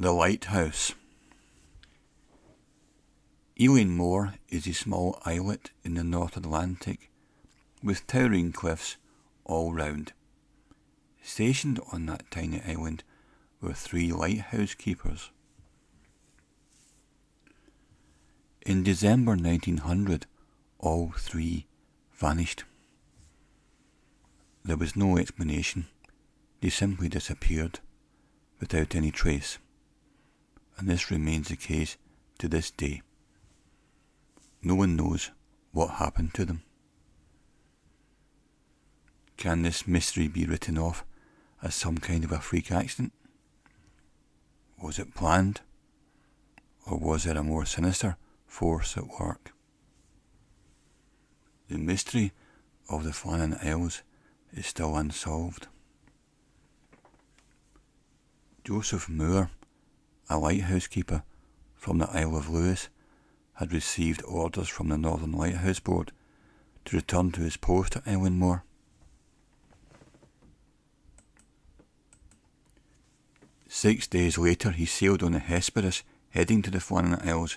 The Lighthouse. Ealing Moor is a small islet in the North Atlantic, with towering cliffs all round. Stationed on that tiny island were 3 lighthouse keepers. In December 1900, all 3 vanished. There was no explanation. They simply disappeared, without any trace. And this remains the case to this day. No one knows what happened to them. Can this mystery be written off as some kind of a freak accident? Was it planned? Or was there a more sinister force at work? The mystery of the Flannan Isles is still unsolved. Joseph Moore, a lighthouse keeper from the Isle of Lewis, had received orders from the Northern Lighthouse Board to return to his post at Island Moor. Six days later he sailed on the Hesperus, heading to the Flannan Isles.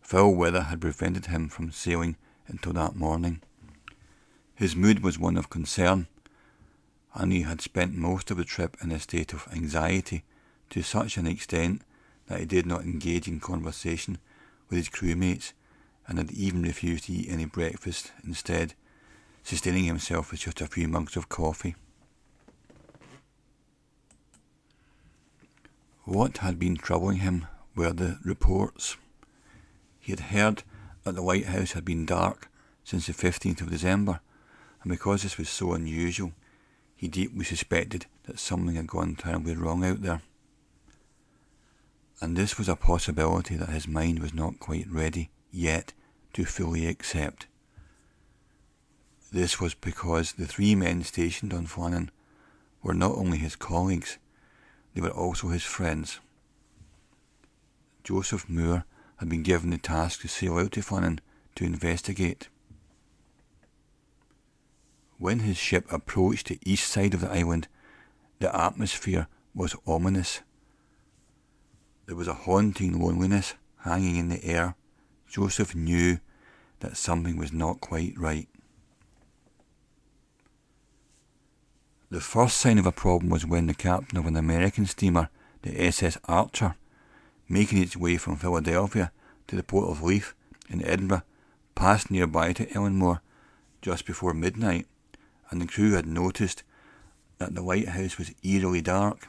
Foul weather had prevented him from sailing until that morning. His mood was one of concern, and he had spent most of the trip in a state of anxiety to such an extent that he did not engage in conversation with his crewmates and had even refused to eat any breakfast, instead sustaining himself with just a few mugs of coffee. What had been troubling him were the reports. He had heard that the lighthouse had been dark since the 15th of December, and because this was so unusual, he deeply suspected that something had gone terribly wrong out there. And this was a possibility that his mind was not quite ready yet to fully accept. This was because the 3 men stationed on Flannan were not only his colleagues, they were also his friends. Joseph Moore had been given the task to sail out to Flannan to investigate. When his ship approached the east side of the island, the atmosphere was ominous. There was a haunting loneliness hanging in the air. Joseph knew that something was not quite right. The first sign of a problem was when the captain of an American steamer, the SS Archer, making its way from Philadelphia to the port of Leith in Edinburgh, passed nearby to Ellenmore just before midnight, and the crew had noticed that the lighthouse was eerily dark.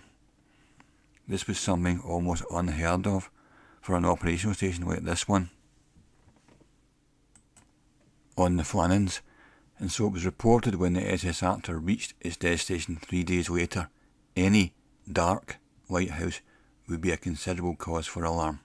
This was something almost unheard of for an operational station like this one on the Flannans, and so it was reported when the SS Archer reached its destination 3 days later. Any dark lighthouse would be a considerable cause for alarm.